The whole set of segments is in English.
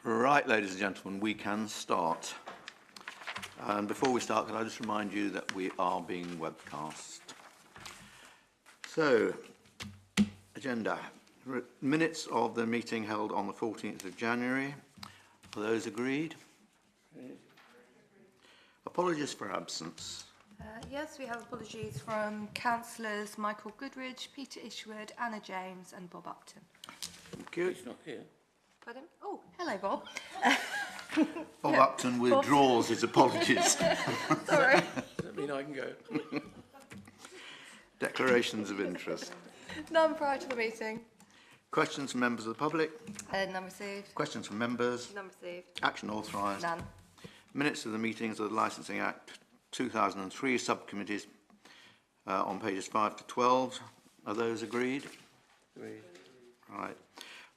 Right, ladies and gentlemen, we can start. And before we start, can I just remind you that we are being webcast. So, agenda. Minutes of the meeting held on the 14th of January. Are those agreed? Apologies for absence. Yes, we have apologies from councillors Michael Goodridge, Peter Ishwood, Anna James and Bob Upton. Thank you. He's not here. Pardon? Oh, hello Bob. Bob Upton withdraws his apologies. Sorry. Does that mean I can go? Declarations of interest. None prior to the meeting. Questions from members of the public? None received. Questions from members? None received. Action authorised? None. Minutes of the meetings of the Licensing Act 2003 subcommittees on pages 5 to 12. Are those agreed? Agreed.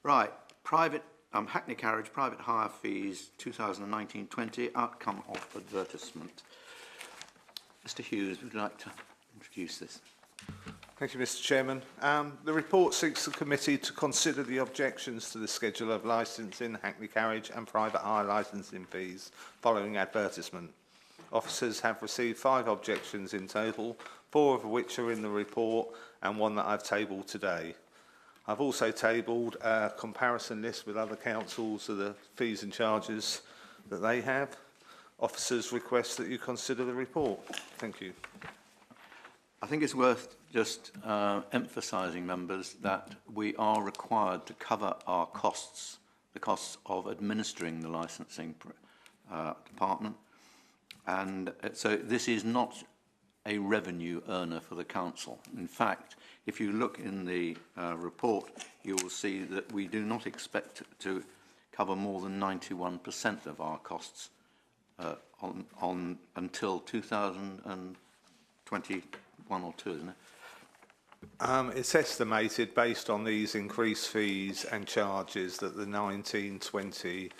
Right. Private Hackney carriage, private hire fees 2019-20, outcome of advertisement. Mr. Hughes, would you like to introduce this? Thank you, Mr. Chairman. The report seeks the committee to consider the objections to the schedule of licensing, Hackney carriage and private hire licensing fees following advertisement. Officers have received 5 objections in total, 4 of which are in the report and 1 that I've tabled today. I've also tabled a comparison list with other councils of the fees and charges that they have. Officers request that you consider the report. Thank you. I think it's worth just emphasising, members, that we are required to cover our costs, the costs of administering the licensing department. And so this is not a revenue earner for the council. In fact, if you look in the report, you will see that we do not expect to cover more than 91% of our costs until 2021 or 2, isn't it? It's estimated, based on these increased fees and charges, that the 19-20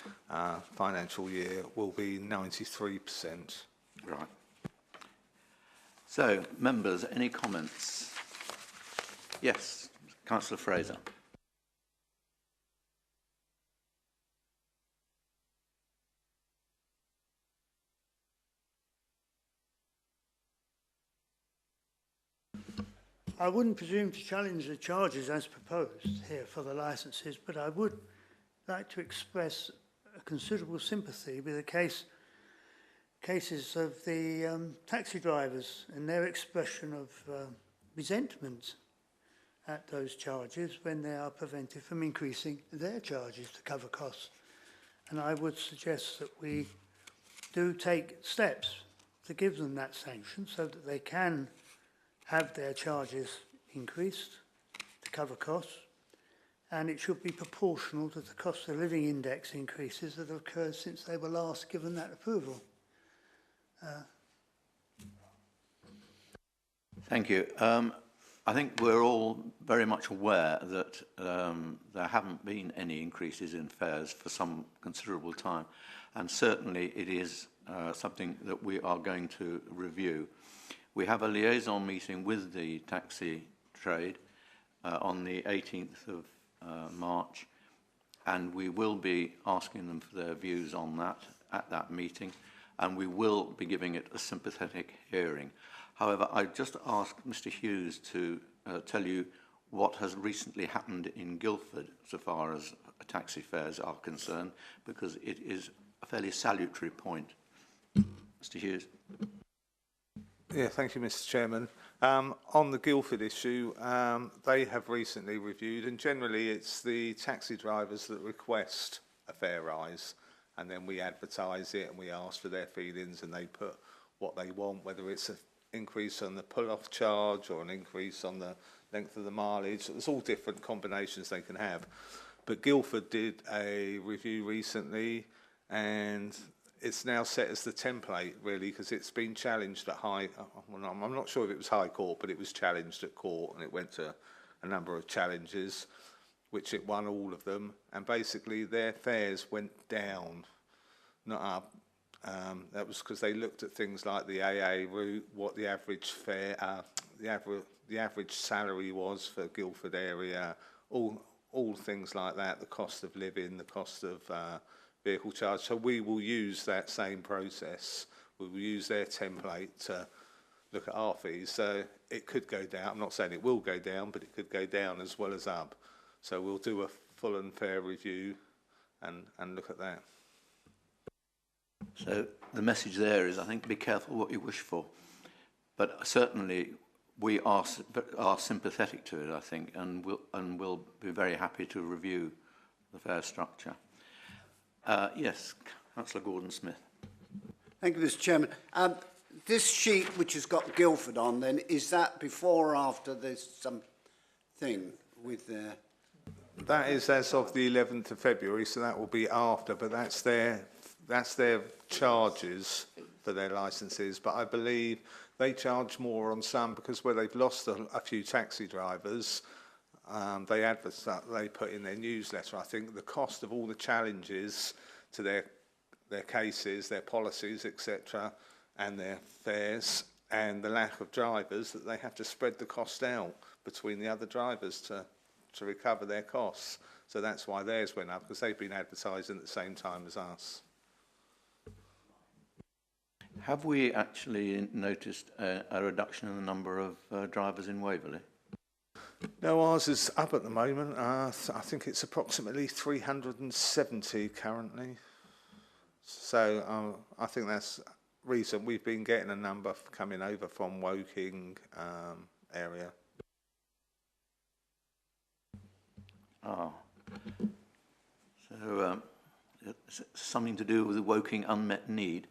financial year will be 93%. Right. So, members, any comments? Yes, Councillor Fraser. I wouldn't presume to challenge the charges as proposed here for the licences, but I would like to express a considerable sympathy with the cases of the taxi drivers and their expression of resentment at those charges when they are prevented from increasing their charges to cover costs. And I would suggest that we do take steps to give them that sanction so that they can have their charges increased to cover costs, and it should be proportional to the cost of living index increases that have occurred since they were last given that approval. Thank you. I think we're all very much aware that there haven't been any increases in fares for some considerable time, and certainly it is something that we are going to review. We have a liaison meeting with the taxi trade on the 18th of March, and we will be asking them for their views on that at that meeting, and we will be giving it a sympathetic hearing. However, I just asked Mr. Hughes to tell you what has recently happened in Guildford so far as taxi fares are concerned, because it is a fairly salutary point. Mr. Hughes. Yeah, thank you, Mr. Chairman. On the Guildford issue, they have recently reviewed, and generally it's the taxi drivers that request a fare rise, and then we advertise it and we ask for their feelings, and they put what they want, whether it's an increase on the pull-off charge or an increase on the length of the mileage. There's all different combinations they can have. But Guildford did a review recently, and it's now set as the template, really, because it's been challenged at I'm not sure if it was High Court, but it was challenged at court, and it went to a number of challenges, which it won all of them, and basically their fares went down, not up. That was because they looked at things like the AA route, what the average fare, the average salary was for Guildford area, all things like that, the cost of living, the cost of vehicle charge. So we will use that same process. We will use their template to look at our fees. So it could go down. I'm not saying it will go down, but it could go down as well as up. So we'll do a full and fair review and look at that. So the message there is, I think, be careful what you wish for. But certainly we are sympathetic to it, I think, and we'll be very happy to review the fare structure. Yes, Councillor Gordon-Smith. Thank you, Mr. Chairman. This sheet, which has got Guildford on, then, is that before or after there's some thing with the... That is as of the 11th of February, so that will be after, but that's their charges for their licences. But I believe they charge more on some because where they've lost a few taxi drivers, they put in their newsletter, I think, the cost of all the challenges to their cases, their policies, etc., and their fares, and the lack of drivers, that they have to spread the cost out between the other drivers to recover their costs. So that's why theirs went up, because they've been advertising at the same time as us. Have we actually noticed a reduction in the number of drivers in Waverley? No, ours is up at the moment. I think it's approximately 370 currently. So I think that's recent. We've been getting a number coming over from Woking area. Ah, so it's something to do with the Woking unmet need.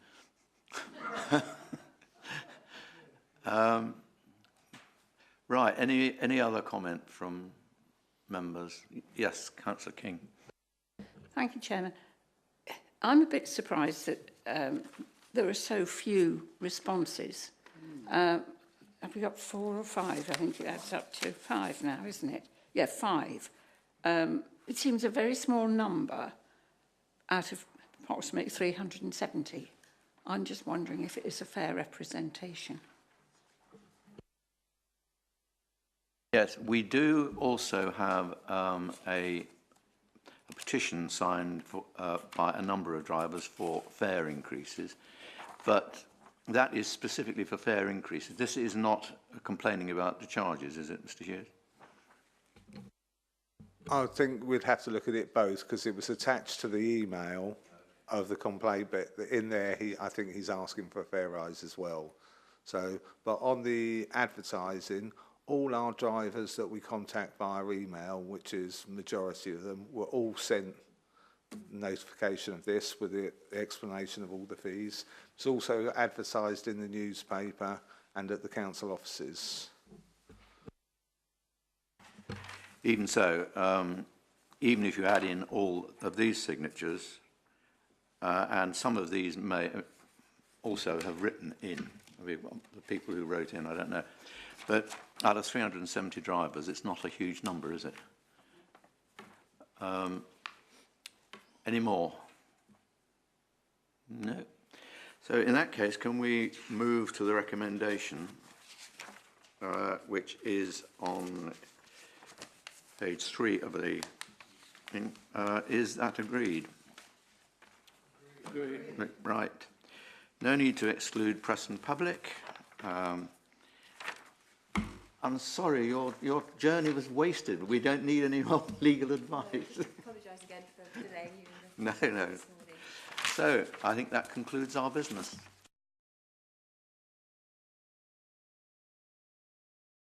Right, any other comment from members? Yes, Councillor King. Thank you, Chairman. I'm a bit surprised that there are so few responses. Have we got 4 or 5? I think it adds up to 5 now, isn't it? Yeah, 5. It seems a very small number out of approximately 370. I'm just wondering if it is a fair representation. Yes, we do also have a petition signed by a number of drivers for fare increases, but that is specifically for fare increases. This is not complaining about the charges, is it, Mr. Hughes? I think we'd have to look at it both, because it was attached to the email of the complaint, but in there, I think he's asking for a fare rise as well. So, but on the advertising, all our drivers that we contact via email, which is majority of them, were all sent notification of this with the explanation of all the fees. It's also advertised in the newspaper and at the council offices. Even so, even if you add in all of these signatures, and some of these may also have written in, the people who wrote in, I don't know, but out of 370 drivers, it's not a huge number, is it? Any more? No. So in that case, can we move to the recommendation, which is on page 3 of the thing? Is that agreed? Agreed. Right. No need to exclude press and public. I'm sorry, your journey was wasted. We don't need any more legal advice. Apologise again for delaying you. No. So I think that concludes our business.